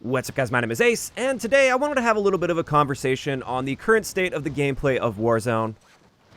What's up guys, my name is Ace, and today I wanted to have a little bit of a conversation on the current state of the gameplay of Warzone.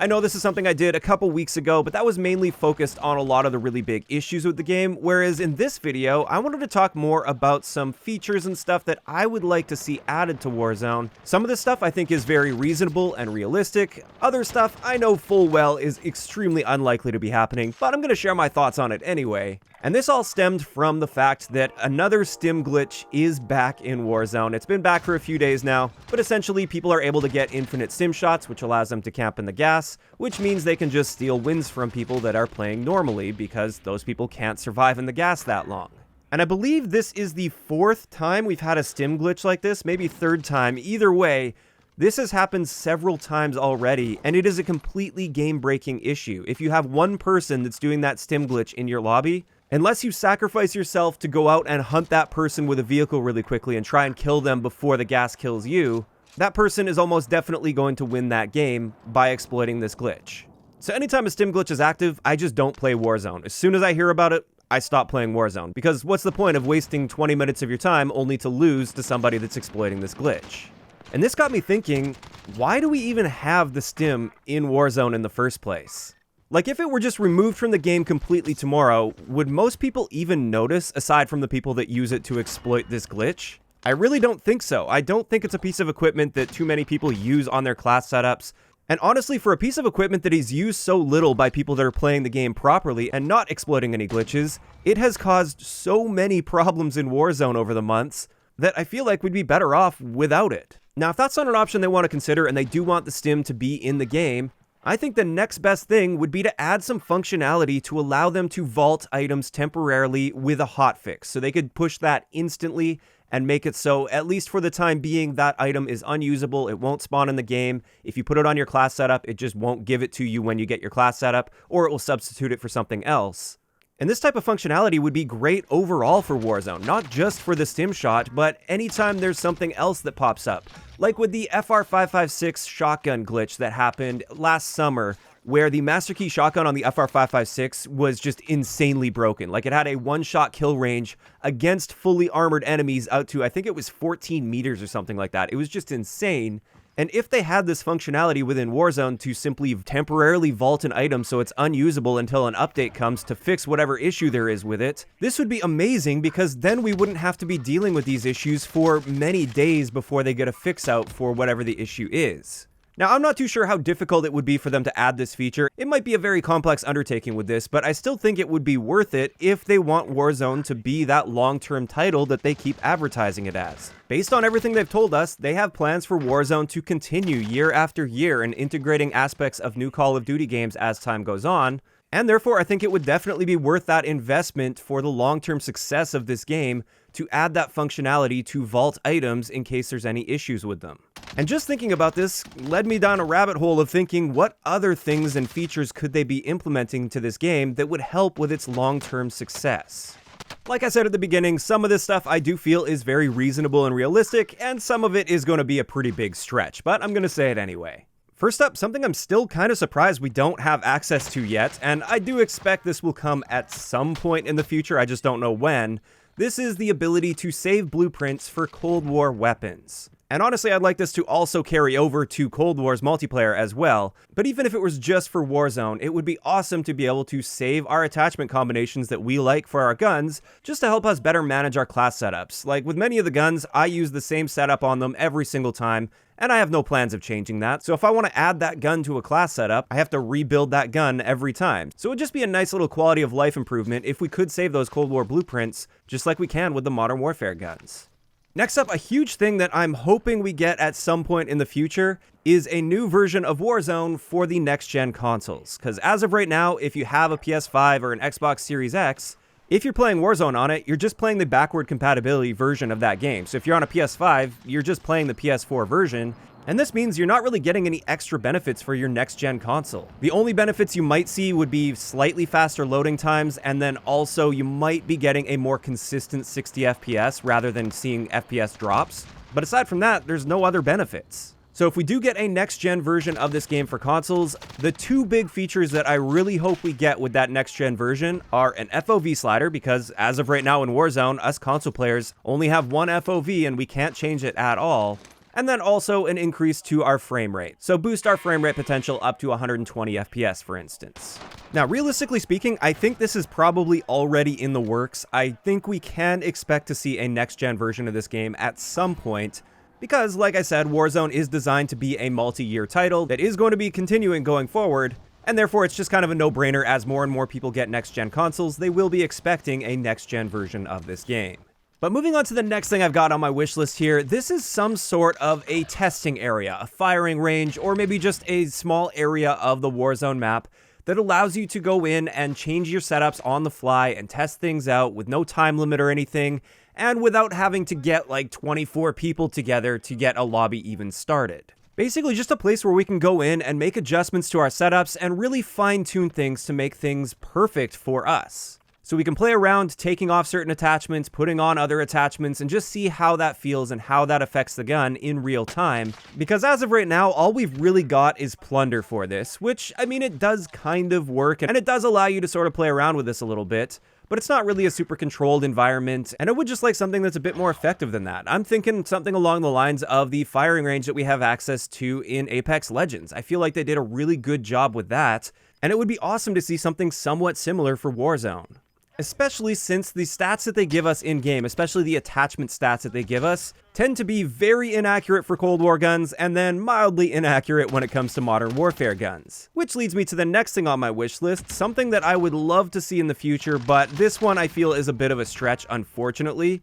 I know this is something I did a couple weeks ago, but that was mainly focused on a lot of the really big issues with the game, whereas in this video, I wanted to talk more about some features and stuff that I would like to see added to Warzone. Some of this stuff I think is very reasonable and realistic. Other stuff I know full well is extremely unlikely to be happening, but I'm going to share my thoughts on it anyway. And this all stemmed from the fact that another stim glitch is back in Warzone. It's been back for a few days now, but essentially people are able to get infinite stim shots, which allows them to camp in the gas, which means they can just steal wins from people that are playing normally because those people can't survive in the gas that long. And I believe this is the fourth time we've had a stim glitch like this, maybe third time. Either way, this has happened several times already, and it is a completely game-breaking issue. If you have one person that's doing that stim glitch in your lobby, unless you sacrifice yourself to go out and hunt that person with a vehicle really quickly and try and kill them before the gas kills you, that person is almost definitely going to win that game by exploiting this glitch. So anytime a stim glitch is active, I just don't play Warzone. As soon as I hear about it, I stop playing Warzone, because what's the point of wasting 20 minutes of your time only to lose to somebody that's exploiting this glitch? And this got me thinking, why do we even have the stim in Warzone in the first place? Like, if it were just removed from the game completely tomorrow, would most people even notice, aside from the people that use it to exploit this glitch? I really don't think so. I don't think it's a piece of equipment that too many people use on their class setups. And honestly, for a piece of equipment that is used so little by people that are playing the game properly and not exploiting any glitches, it has caused so many problems in Warzone over the months that I feel like we'd be better off without it. Now, if that's not an option they want to consider and they do want the stim to be in the game, I think the next best thing would be to add some functionality to allow them to vault items temporarily with a hotfix, so they could push that instantly and make it so, at least for the time being, that item is unusable. It won't spawn in the game. If you put it on your class setup, it just won't give it to you when you get your class setup, or it will substitute it for something else. And this type of functionality would be great overall for Warzone, not just for the stim shot, but anytime there's something else that pops up. Like with the FR556 shotgun glitch that happened last summer, where the Master Key shotgun on the FR556 was just insanely broken. Like, it had a one-shot kill range against fully armored enemies out to, I think it was 14 meters or something like that. It was just insane. And if they had this functionality within Warzone to simply temporarily vault an item so it's unusable until an update comes to fix whatever issue there is with it, this would be amazing, because then we wouldn't have to be dealing with these issues for many days before they get a fix out for whatever the issue is. Now, I'm not too sure how difficult it would be for them to add this feature. It might be a very complex undertaking with this, but I still think it would be worth it if they want Warzone to be that long-term title that they keep advertising it as. Based on everything they've told us, they have plans for Warzone to continue year after year in integrating aspects of new Call of Duty games as time goes on, and therefore I think it would definitely be worth that investment for the long-term success of this game to add that functionality to vault items in case there's any issues with them. And just thinking about this led me down a rabbit hole of thinking, what other things and features could they be implementing to this game that would help with its long-term success? Like I said at the beginning, some of this stuff I do feel is very reasonable and realistic, and some of it is going to be a pretty big stretch, but I'm going to say it anyway. First up, something I'm still kind of surprised we don't have access to yet, and I do expect this will come at some point in the future, I just don't know when. This is the ability to save blueprints for Cold War weapons. And honestly, I'd like this to also carry over to Cold War's multiplayer as well, but even if it was just for Warzone, it would be awesome to be able to save our attachment combinations that we like for our guns, just to help us better manage our class setups. Like with many of the guns, I use the same setup on them every single time, and I have no plans of changing that, so if I want to add that gun to a class setup, I have to rebuild that gun every time. So it would just be a nice little quality of life improvement if we could save those Cold War blueprints, just like we can with the Modern Warfare guns. Next up, a huge thing that I'm hoping we get at some point in the future is a new version of Warzone for the next-gen consoles. Because as of right now, if you have a PS5 or an Xbox Series X, if you're playing Warzone on it, you're just playing the backward compatibility version of that game. So if you're on a PS5, you're just playing the PS4 version, and this means you're not really getting any extra benefits for your next-gen console. The only benefits you might see would be slightly faster loading times, and then also you might be getting a more consistent 60 FPS rather than seeing FPS drops. But aside from that, there's no other benefits. So if we do get a next-gen version of this game for consoles, the two big features that I really hope we get with that next-gen version are an FOV slider, because as of right now in Warzone, us console players only have one FOV and we can't change it at all. And then also an increase to our frame rate. So boost our frame rate potential up to 120 FPS, for instance. Now, realistically speaking, I think this is probably already in the works. I think we can expect to see a next-gen version of this game at some point, because, like I said, Warzone is designed to be a multi-year title that is going to be continuing going forward, and therefore it's just kind of a no-brainer. As more and more people get next-gen consoles, they will be expecting a next-gen version of this game. But moving on to the next thing I've got on my wish list here, this is some sort of a testing area, a firing range, or maybe just a small area of the Warzone map that allows you to go in and change your setups on the fly and test things out with no time limit or anything, and without having to get like 24 people together to get a lobby even started. Basically just a place where we can go in and make adjustments to our setups and really fine-tune things to make things perfect for us. So we can play around taking off certain attachments, putting on other attachments, and just see how that feels and how that affects the gun in real time. Because as of right now, all we've really got is plunder for this, which, I mean, it does kind of work, and it does allow you to sort of play around with this a little bit. But it's not really a super controlled environment, and I would just like something that's a bit more effective than that. I'm thinking something along the lines of the firing range that we have access to in Apex Legends. I feel like they did a really good job with that, and it would be awesome to see something somewhat similar for Warzone. Especially since the stats that they give us in-game, especially the attachment stats that they give us, tend to be very inaccurate for Cold War guns, and then mildly inaccurate when it comes to Modern Warfare guns. Which leads me to the next thing on my wish list, something that I would love to see in the future, but this one I feel is a bit of a stretch, unfortunately,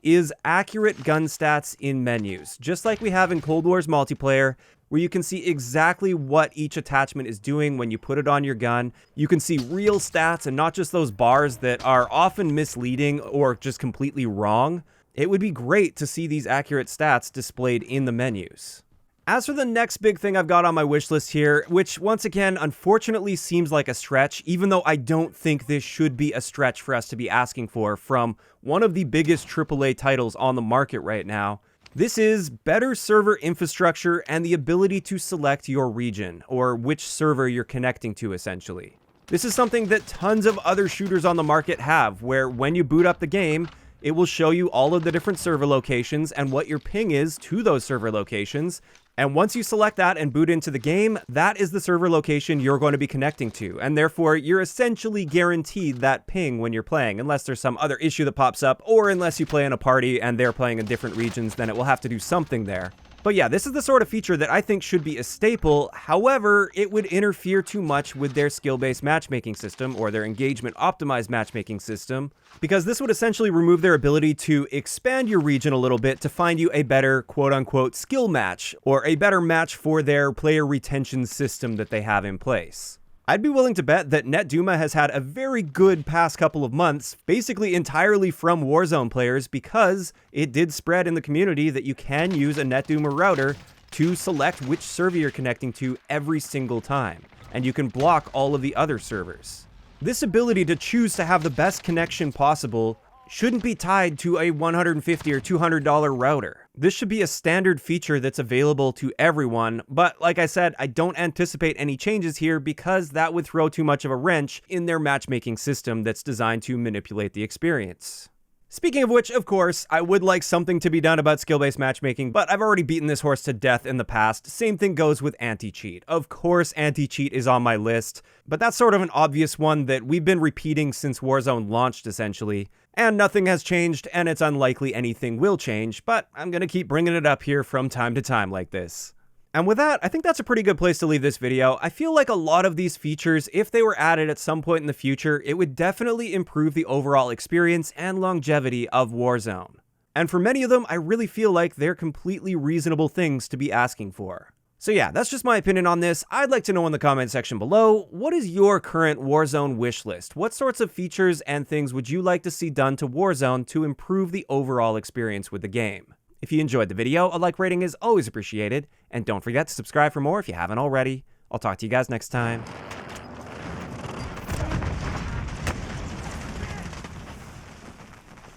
is accurate gun stats in menus. Just like we have in Cold War's multiplayer, where you can see exactly what each attachment is doing when you put it on your gun. You can see real stats and not just those bars that are often misleading or just completely wrong. It would be great to see these accurate stats displayed in the menus. As for the next big thing I've got on my wish list here, which once again unfortunately seems like a stretch, even though I don't think this should be a stretch for us to be asking for from one of the biggest AAA titles on the market right now, this is better server infrastructure and the ability to select your region, or which server you're connecting to, essentially. This is something that tons of other shooters on the market have, where when you boot up the game, it will show you all of the different server locations and what your ping is to those server locations. And once you select that and boot into the game, that is the server location you're going to be connecting to. And therefore, you're essentially guaranteed that ping when you're playing, unless there's some other issue that pops up, or unless you play in a party and they're playing in different regions, then it will have to do something there. But yeah, this is the sort of feature that I think should be a staple. However, it would interfere too much with their skill-based matchmaking system, or their engagement-optimized matchmaking system, because this would essentially remove their ability to expand your region a little bit to find you a better quote-unquote skill match, or a better match for their player retention system that they have in place. I'd be willing to bet that NetDuma has had a very good past couple of months, basically entirely from Warzone players, because it did spread in the community that you can use a NetDuma router to select which server you're connecting to every single time, and you can block all of the other servers. This ability to choose to have the best connection possible shouldn't be tied to a $150 or $200 router. This should be a standard feature that's available to everyone, but like I said, I don't anticipate any changes here because that would throw too much of a wrench in their matchmaking system that's designed to manipulate the experience. Speaking of which, of course, I would like something to be done about skill-based matchmaking, but I've already beaten this horse to death in the past. Same thing goes with anti-cheat. Of course, anti-cheat is on my list, but that's sort of an obvious one that we've been repeating since Warzone launched, essentially. And nothing has changed, and it's unlikely anything will change, but I'm gonna keep bringing it up here from time to time like this. And with that, I think that's a pretty good place to leave this video. I feel like a lot of these features, if they were added at some point in the future, it would definitely improve the overall experience and longevity of Warzone. And for many of them, I really feel like they're completely reasonable things to be asking for. So yeah, that's just my opinion on this. I'd like to know in the comment section below, what is your current Warzone wish list? What sorts of features and things would you like to see done to Warzone to improve the overall experience with the game? If you enjoyed the video, a like rating is always appreciated, and don't forget to subscribe for more if you haven't already. I'll talk to you guys next time.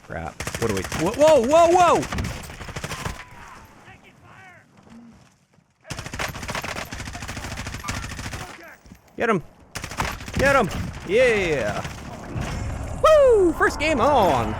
Crap. What do we... Whoa, whoa, whoa! Get him. Get him. Yeah. Woo! First game on.